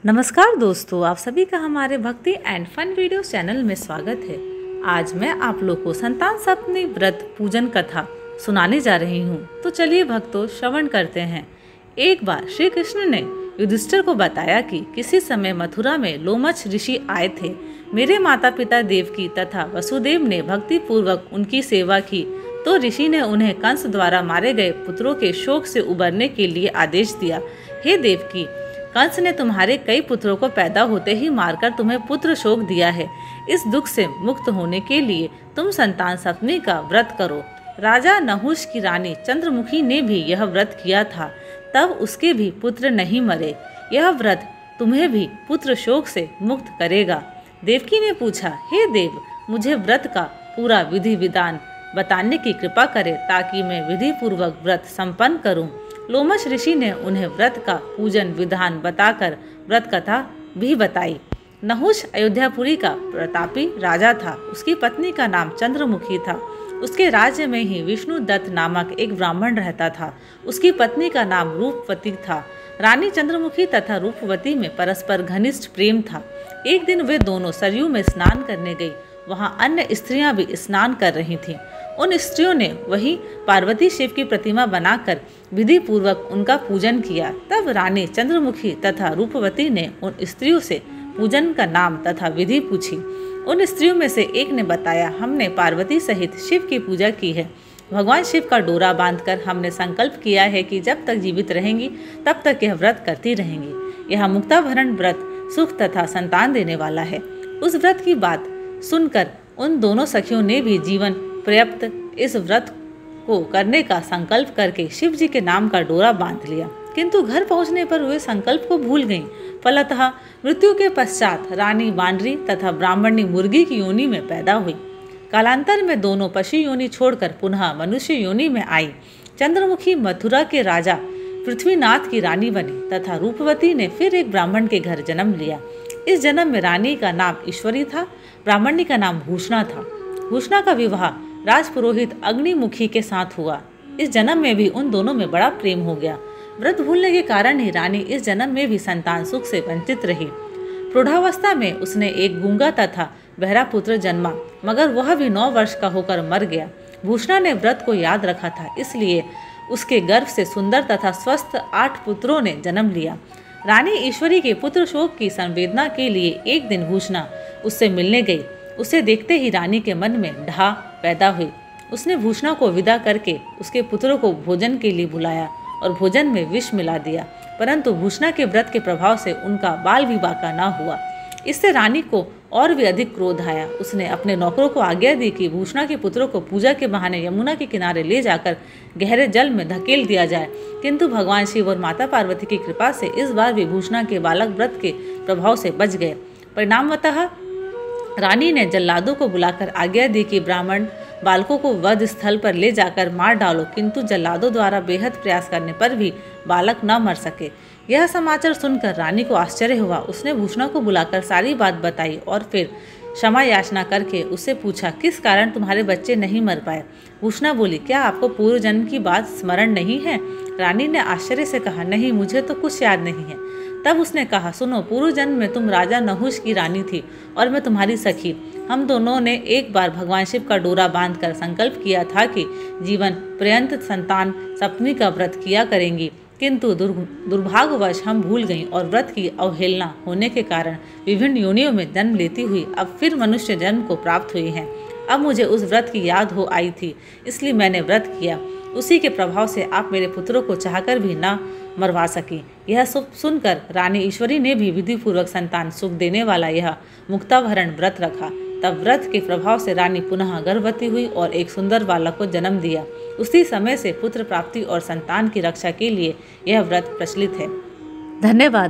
नमस्कार दोस्तों, आप सभी का हमारे भक्ति एंड फन वीडियो चैनल में स्वागत है। आज मैं आप लोग को संतान सप्तमी व्रत पूजन कथा सुनाने जा रही हूँ। तो चलिए भक्तों, श्रवण करते हैं। एक बार श्री कृष्ण ने युधिष्ठिर को बताया कि किसी समय मथुरा में लोमश ऋषि आए थे। मेरे माता पिता देवकी तथा वसुदेव ने भक्ति पूर्वक उनकी सेवा की तो ऋषि ने उन्हें कंस द्वारा मारे गए पुत्रों के शोक से उबरने के लिए आदेश दिया। हे देवकी, कंस ने तुम्हारे कई पुत्रों को पैदा होते ही मारकर तुम्हें पुत्र शोक दिया है। इस दुख से मुक्त होने के लिए तुम संतान सप्तमी का व्रत करो। राजा नहुष की रानी चंद्रमुखी ने भी यह व्रत किया था, तब उसके भी पुत्र नहीं मरे। यह व्रत तुम्हें भी पुत्र शोक से मुक्त करेगा। देवकी ने पूछा, हे देव, मुझे व्रत का पूरा विधि विधान बताने की कृपा करे ताकि मैं विधि पूर्वक व्रत संपन्न करूं। लोमश ऋषि ने उन्हें व्रत का पूजन विधान बताकर व्रत कथा भी बताई। नहुष अयोध्यापुरी का प्रतापी राजा था। उसकी पत्नी का नाम चंद्रमुखी था। उसके राज्य में ही विष्णुदत्त नामक एक ब्राह्मण रहता था। उसकी पत्नी का नाम रूपवती था। रानी चंद्रमुखी तथा रूपवती में परस्पर घनिष्ठ प्रेम था। एक दिन वे दोनों सरयू में स्नान करने गई। वहाँ अन्य स्त्रियां भी स्नान कर रही थीं। उन स्त्रियों ने वही पार्वती शिव की प्रतिमा बनाकर विधि पूर्वक उनका पूजन किया। तब रानी चंद्रमुखी तथा रूपवती ने उन स्त्रियों से पूजन का नाम तथा विधि पूछी। उन स्त्रियों में से एक ने बताया, हमने पार्वती सहित शिव की पूजा की है। भगवान शिव का डोरा बांधकर हमने संकल्प किया है कि जब तक जीवित रहेंगी तब तक यह व्रत करती रहेंगी। यह मुक्ताभरण व्रत सुख तथा संतान देने वाला है। उस व्रत की बात सुनकर उन दोनों सखियों ने भी जीवन पर्यंत इस व्रत को करने का संकल्प करके शिव जी के नाम का डोरा बांध लिया। किंतु घर पहुंचने पर वे संकल्प को भूल गईं। फलतः मृत्यु के पश्चात रानी बानरी तथा ब्राह्मणी मुर्गी की योनि में पैदा हुई। कालांतर में दोनों पशु योनि छोड़कर पुनः मनुष्य योनि में आई। चंद्रमुखी मथुरा के राजा पृथ्वीनाथ की रानी बनी तथा रूपवती ने फिर एक ब्राह्मण के घर जन्म लिया। इस जन्म में रानी का नाम ईश्वरी था, ब्राह्मणी का नाम भूषणा था। भूषणा का विवाह राजपुरोहित अग्निमुखी के साथ हुआ। इस जन्म में भी उन दोनों में बड़ा प्रेम हो गया। व्रत भूलने के कारण ही रानी इस जन्म में भी संतान सुख से वंचित रही। प्रौढ़ावस्था में उसने एक गूंगा तथा बहरा पुत्र जन्मा, मगर वह भी 9 वर्ष का होकर मर गया। भूषणा ने व्रत को याद रखा था, इसलिए उसके गर्भ से सुंदर तथा स्वस्थ 8 पुत्रों ने जन्म लिया। रानी ईश्वरी के पुत्र शोक की संवेदना के लिए एक दिन भूषणा उससे मिलने गई। उसे देखते ही रानी के मन में ढा पैदा हुई। उसने भूषणा को विदा करके उसके पुत्रों को भोजन के लिए बुलाया और भोजन में विष मिला दिया, परंतु भूषणा के व्रत के प्रभाव से उनका बाल विवाह का न हुआ। इससे रानी को और भी अधिक क्रोध आया। उसने अपने नौकरों को आज्ञा दी कि भूषणा के पुत्रों को पूजा के बहाने यमुना के किनारे ले जाकर गहरे जल में धकेल दिया जाए। किंतु भगवान शिव और माता पार्वती की कृपा से इस बार भी भूषणा के बालक व्रत के प्रभाव से बच गए। परिणामतः रानी ने जल्लादों को बुलाकर आज्ञा दी कि ब्राह्मण बालकों को वध स्थल पर ले जाकर मार डालो, किंतु जल्लादों द्वारा बेहद प्रयास करने पर भी बालक न मर सके। यह समाचार सुनकर रानी को आश्चर्य हुआ। उसने भूषणा को बुलाकर सारी बात बताई और फिर क्षमा याचना करके उससे पूछा, किस कारण तुम्हारे बच्चे नहीं मर पाए। भूषणा बोली, क्या आपको पूर्व जन्म की बात स्मरण नहीं है। रानी ने आश्चर्य से कहा, नहीं, मुझे तो कुछ याद नहीं है। तब उसने कहा, सुनो, पूर्व जन्म में तुम राजा नहुष की रानी थी और मैं तुम्हारी सखी। हम दोनों ने एक बार भगवान शिव का डोरा बांधकर संकल्प किया था कि जीवन पर्यंत संतान सप्तमी का व्रत किया करेंगी, किंतु दुर्भाग्यवश हम भूल गईं और व्रत की अवहेलना होने के कारण विभिन्न योनियों में जन्म लेती हुई अब फिर मनुष्य जन्म को प्राप्त हुई हैं। अब मुझे उस व्रत की याद हो आई थी, इसलिए मैंने व्रत किया। उसी के प्रभाव से आप मेरे पुत्रों को चाहकर भी न मरवा सकी। यह सुनकर रानी ईश्वरी ने भी विधि पूर्वक संतान सुख देने वाला यह मुक्ताभरण व्रत रखा। तब व्रत के प्रभाव से रानी पुनः गर्भवती हुई और एक सुंदर बालक को जन्म दिया। उसी समय से पुत्र प्राप्ति और संतान की रक्षा के लिए यह व्रत प्रचलित है। धन्यवाद।